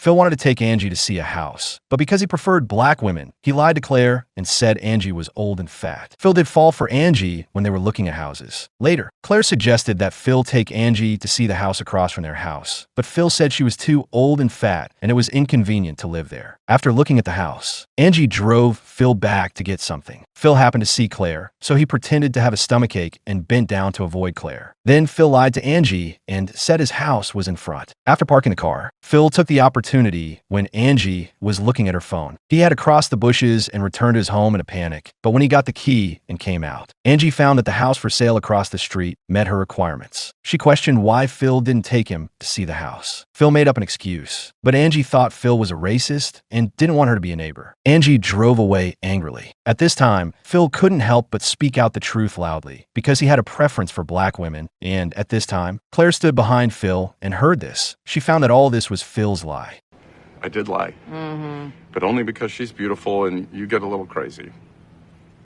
Phil wanted to take Angie to see a house, but because he preferred black women, he lied to Claire and said Angie was old and fat. Phil did fall for Angie when they were looking at houses. Later, Claire suggested that Phil take Angie to see the house across from their house, but Phil said she was too old and fat and it was inconvenient to live there. After looking at the house, Angie drove Phil back to get something. Phil happened to see Claire, so he pretended to have a stomachache and bent down to avoid Claire. Then Phil lied to Angie and said his house was in front. After parking the car, Phil took the opportunity when Angie was looking at her phone. He had to cross the bushes and return to his home in a panic, but when he got the key and came out, Angie found that the house for sale across the street met her requirements. She questioned why Phil didn't take him to see the house. Phil made up an excuse, but Angie thought Phil was a racist and didn't want her to be a neighbor. Angie drove away angrily. At this time, Phil couldn't help but speak out the truth loudly because he had a preference for black women, and at this time, Claire stood behind Phil and heard this. She found that all this was Phil's lie. I did lie. But only because she's beautiful and you get a little crazy.